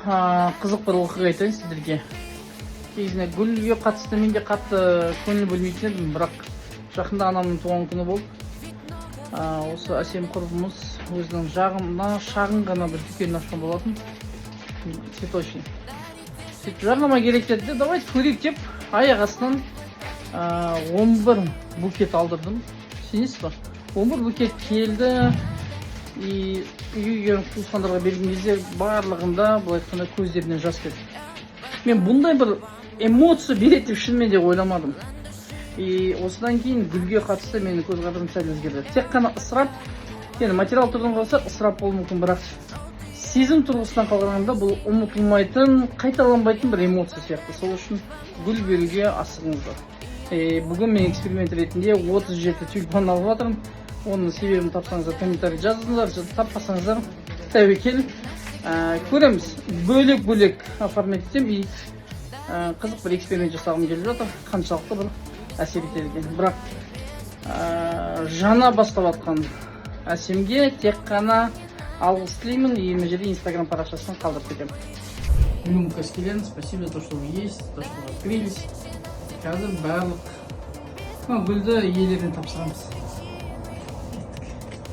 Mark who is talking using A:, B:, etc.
A: қызық бір оқиға айтайын сіздерге. Кезінде гүлге қатысты мен де қатты көңіл бөлмейтін едім, бірақ жақында анамның туған күні болып, осы әсем құрбымыз өзінің жағына шағын ғана бір дүкен ашқан болатын, цветочный. Сөйтіп жарнама керек деді, давай көрейік деп аяқ астынан 11 букет алдырдым. Сенесіз ба? 11 букет келді. И үйге туысқандарға берген кезде барлығында былай айтқанда көздерінен жас келді. Мен бұндай бір эмоция береді деп шынымен де ойламадым. И осыдан кейін гүлге қатысты менің көзқарасым сәл өзгерді. Тек қана ысырап, енді материал тұрғыдан қалса ысырап болуы мүмкін, бірақ сезім тұрғысынан қалғанда бұл ұмытылмайтын, қайталанбайтын бір эмоция сияқты. Сол үшін гүл беруге асығыңыздар. Бүгін мен эксперимент ретінде 37 тюльпан алып жатырмын. Оның себебін тапсаңыздар, комментарий жазыңыздар, таппасаңыздар тәуекел. Көреміз. Бөлек-бөлек формат етем. И қызық бір эксперимент жасағым келіп жатыр. Қаншалықты бір әсер етеді екен. Бірақ жаңа бастап жатқан әсемге тек қана алғыс тілеймін. Мына жерде Instagram парақшасын қалдырып кетемін. Гүлім Каскелен, спасибо за то, что вы есть, то, что вы открылись. Қазір барлық гүлді иелеріне тапсырамыз.